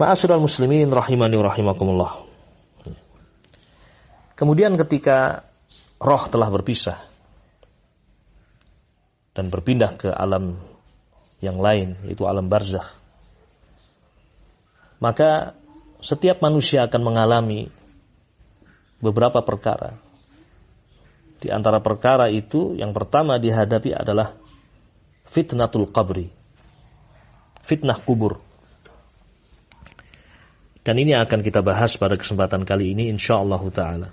Ma'asyiral muslimin rahimani wa rahimakumullah. Kemudian ketika roh telah berpisah dan berpindah ke alam yang lain, yaitu alam barzakh, maka setiap manusia akan mengalami beberapa perkara. Di antara perkara itu, yang pertama dihadapi adalah fitnatul qabri, fitnah kubur. Dan ini akan kita bahas pada kesempatan kali ini insyaallah ta'ala.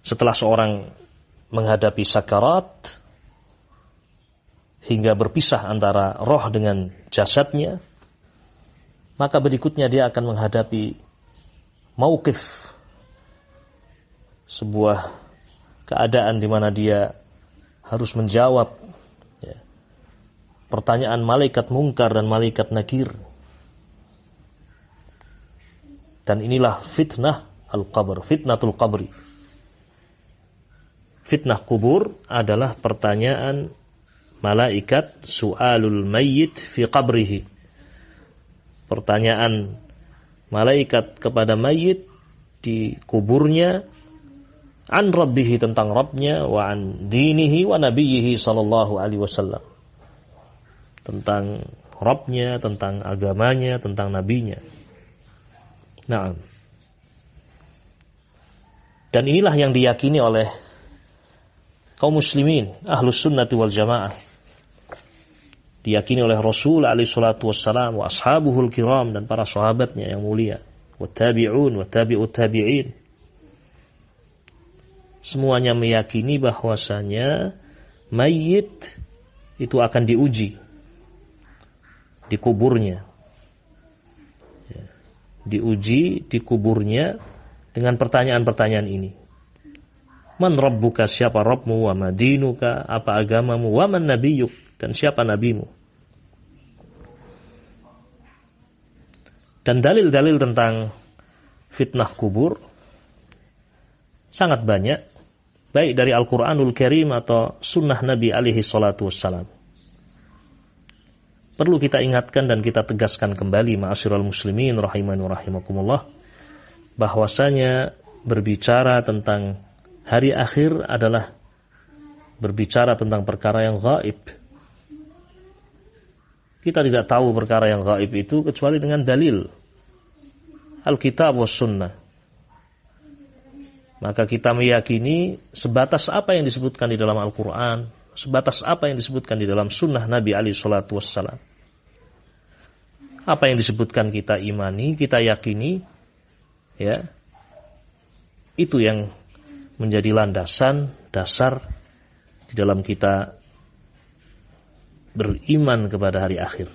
Setelah seorang menghadapi sakarat hingga berpisah antara roh dengan jasadnya, maka berikutnya dia akan menghadapi mauqif, sebuah keadaan di mana dia harus menjawab pertanyaan malaikat mungkar dan malaikat nakir. Dan inilah fitnah al-qabr, fitnatul qabri. Fitnah kubur adalah pertanyaan malaikat, su'alul mayyit fi qabrihi. Pertanyaan malaikat kepada mayit di kuburnya, an rabbihi, tentang Rabbnya, wa an dinihi wa nabiyyihi sallallahu alaihi wasallam, tentang Rabbnya, tentang agamanya, tentang nabinya. Nah, dan inilah yang diyakini oleh kaum muslimin ahlus sunnati wal jamaah, diyakini oleh Rasul alaihi salatu wassalam wa ashabuhul kiram, dan para sahabatnya yang mulia, wa tabi'un wa tabi'ut tabi'in. Semuanya meyakini bahwasanya mayit itu akan diuji di kuburnya, diuji di kuburnya dengan pertanyaan-pertanyaan ini. Man rabbuka, siapa Rabbmu, wa madinuka, apa agamamu, wa man nabiyyuk, dan siapa nabimu. Dan dalil-dalil tentang fitnah kubur sangat banyak, baik dari Al-Quranul Karim atau sunnah Nabi alaihi salatu wassalam. Perlu kita ingatkan dan kita tegaskan kembali, ma'asyiral muslimin rahimani wa rahimakumullah, bahwasanya berbicara tentang hari akhir adalah berbicara tentang perkara yang gaib. Kita tidak tahu perkara yang gaib itu kecuali dengan dalil Alkitab was sunnah. Maka kita meyakini sebatas apa yang disebutkan di dalam Al-Quran, sebatas apa yang disebutkan di dalam sunnah Nabi alaihi salatu wassalam. Apa yang disebutkan kita imani, kita yakini, ya, itu yang menjadi landasan, dasar di dalam kita beriman kepada hari akhir.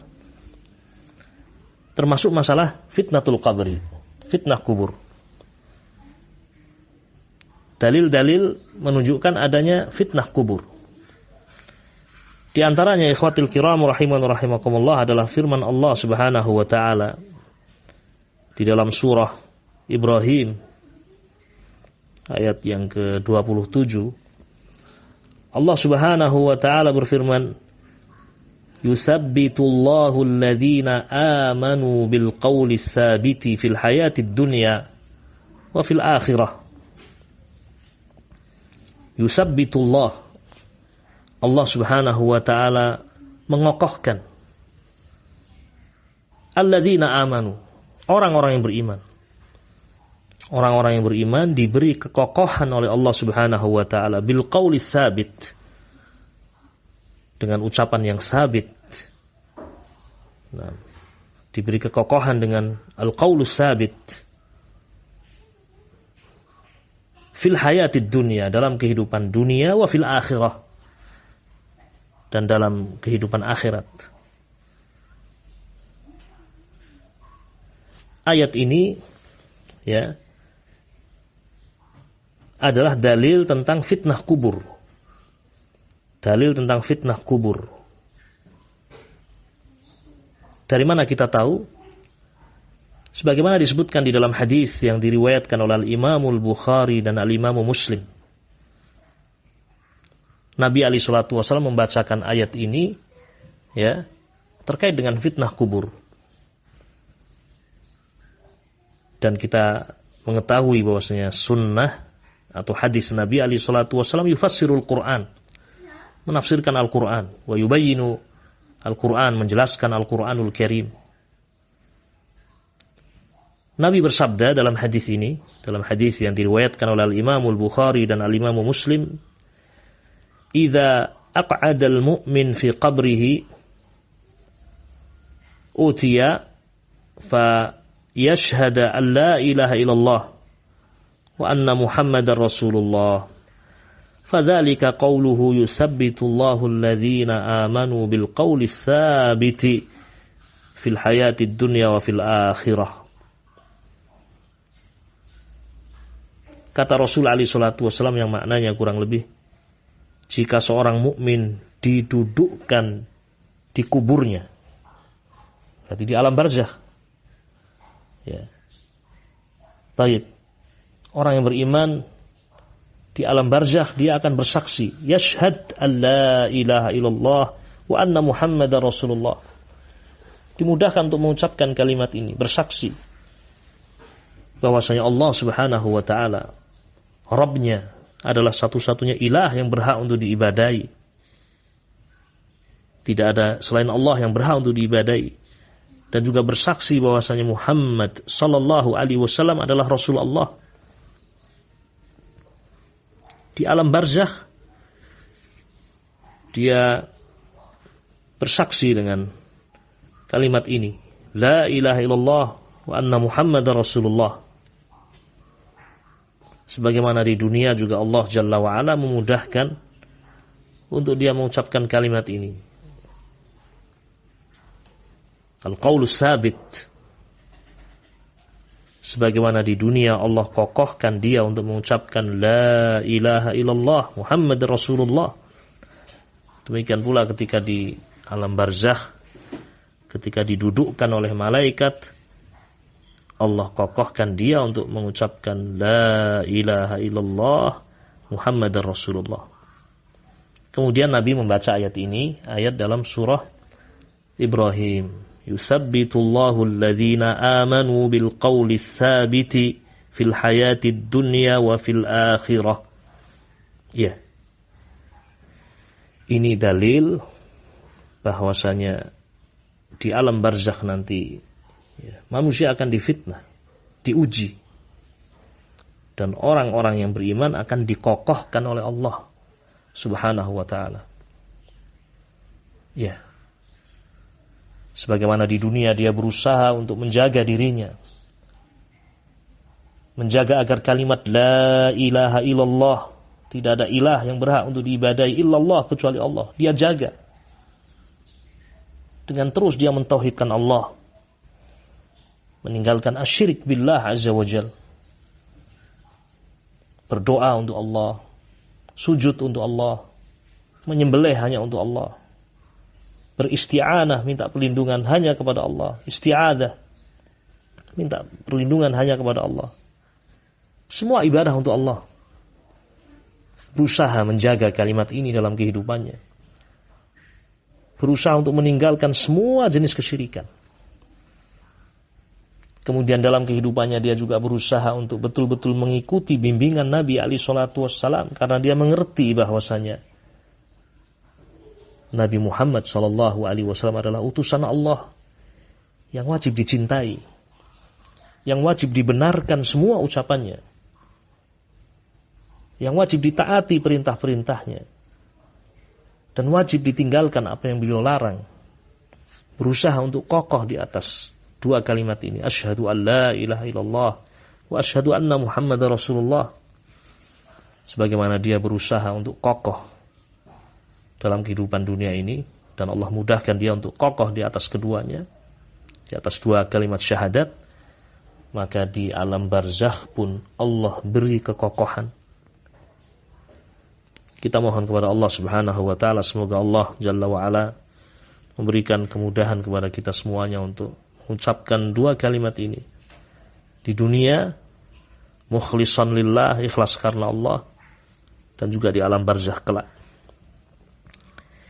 Termasuk masalah fitnatul qabri, fitnah kubur. Dalil-dalil menunjukkan adanya fitnah kubur. Di antaranya, ikhwatil kiram rahiman rahimakumullah, adalah firman Allah Subhanahu wa taala di dalam surah Ibrahim ayat yang ke-27. Allah Subhanahu wa taala berfirman, "Yuthabbitullahu alladhina amanu bil qawli tsabiti fil hayatid dunya wa fil akhirah." Yuthabbitullah, Allah Subhanahu wa taala mengokohkan alladzina amanu, orang-orang yang beriman. Orang-orang yang beriman diberi kekokohan oleh Allah Subhanahu wa taala bil qauli tsabit, dengan ucapan yang sabit. Nah, diberi kekokohan dengan al-qaulus sabit fil hayatid dunya, dalam kehidupan dunia, wa fil akhirah, dan dalam kehidupan akhirat. Ayat ini, ya, adalah dalil tentang fitnah kubur. Dalil tentang fitnah kubur. Dari mana kita tahu? Sebagaimana disebutkan di dalam hadis yang diriwayatkan oleh Al-Imamul Bukhari dan Al-Imamu Muslim. Nabi alaihi salatu wasallam membacakan ayat ini, ya, terkait dengan fitnah kubur. Dan kita mengetahui bahwasanya sunnah atau hadis Nabi alaihi salatu wasallam yufassirul Quran, menafsirkan Al-Quran, wa yubayyinu Al-Quran, menjelaskan Al-Quranul Karim. Nabi bersabda dalam hadis ini, dalam hadis yang diriwayatkan oleh Al-Imam Al-Bukhari dan Al-Imam Muslim, "Idza aq'ada al-mu'min fi qabrihi utiya fa yashhada an la ilaha illallah wa anna Muhammadar Rasulullah. Fadzalika qawluhu yusabbitu Allahu alladhina amanu bil qawli tsabiti fil hayatid dunya wa fil akhirah." Kata Rasul alaihi salatu wasallam yang maknanya kurang lebih, jika seorang mukmin didudukkan di kuburnya, berarti di alam barzakh. Ya. Taib. Orang yang beriman di alam barzakh dia akan bersaksi, yashhad an la ilaha illallah wa anna Muhammadar Rasulullah. Dimudahkan untuk mengucapkan kalimat ini, bersaksi bahwasanya Allah Subhanahu wa taala Rabbnya adalah satu-satunya ilah yang berhak untuk diibadahi. Tidak ada selain Allah yang berhak untuk diibadahi. Dan juga bersaksi bahwasanya Muhammad sallallahu alaihi wasallam adalah Rasulullah. Di alam barzakh dia bersaksi dengan kalimat ini, la ilaha illallah wa anna Muhammadar Rasulullah. Sebagaimana di dunia juga Allah Jalla wa Ala memudahkan untuk dia mengucapkan kalimat ini. Al-qaulus sabit. Sebagaimana di dunia Allah kokohkan dia untuk mengucapkan la ilaha illallah Muhammad Rasulullah. Demikian pula ketika di alam barzakh, ketika didudukkan oleh malaikat, Allah kokohkan dia untuk mengucapkan la ilaha illallah Muhammad Rasulullah. Kemudian Nabi membaca ayat ini, ayat dalam surah Ibrahim. Yusabbitullahu alladhina amanu bil qawli tsabiti fil hayatid dunya wa fil akhirah. Ya. Ini dalil bahwasanya di alam barzakh nanti ya, manusia akan difitnah, diuji. Dan orang-orang yang beriman akan dikokohkan oleh Allah Subhanahu wa taala. Ya. Sebagaimana di dunia dia berusaha untuk menjaga dirinya, menjaga agar kalimat la ilaha illallah, tidak ada ilah yang berhak untuk diibadahi illallah kecuali Allah, dia jaga dengan terus dia mentauhidkan Allah, meninggalkan asyirik billah azza wa jal, berdoa untuk Allah, sujud untuk Allah, menyembelih hanya untuk Allah, beristi'anah, minta perlindungan hanya kepada Allah, isti'adah, minta perlindungan hanya kepada Allah. Semua ibadah untuk Allah. Berusaha menjaga kalimat ini dalam kehidupannya. Berusaha untuk meninggalkan semua jenis kesyirikan. Kemudian dalam kehidupannya dia juga berusaha untuk betul-betul mengikuti bimbingan Nabi alaihi salatu wassalam, karena dia mengerti bahwasanya Nabi Muhammad sallallahu alaihi wasallam adalah utusan Allah yang wajib dicintai, yang wajib dibenarkan semua ucapannya, yang wajib ditaati perintah-perintahnya, dan wajib ditinggalkan apa yang beliau larang. Berusaha untuk kokoh di atas dua kalimat ini, asyhadu an la ilaha illallah wa asyhadu anna Muhammadar Rasulullah. Sebagaimana dia berusaha untuk kokoh dalam kehidupan dunia ini, dan Allah mudahkan dia untuk kokoh di atas keduanya, di atas dua kalimat syahadat, maka di alam barzakh pun Allah beri kekokohan. Kita mohon kepada Allah Subhanahu wa taala, semoga Allah Jalla wa Ala memberikan kemudahan kepada kita semuanya untuk mengucapkan dua kalimat ini di dunia, mukhlishan lillah, ikhlas karena Allah, dan juga di alam barzakh kelak.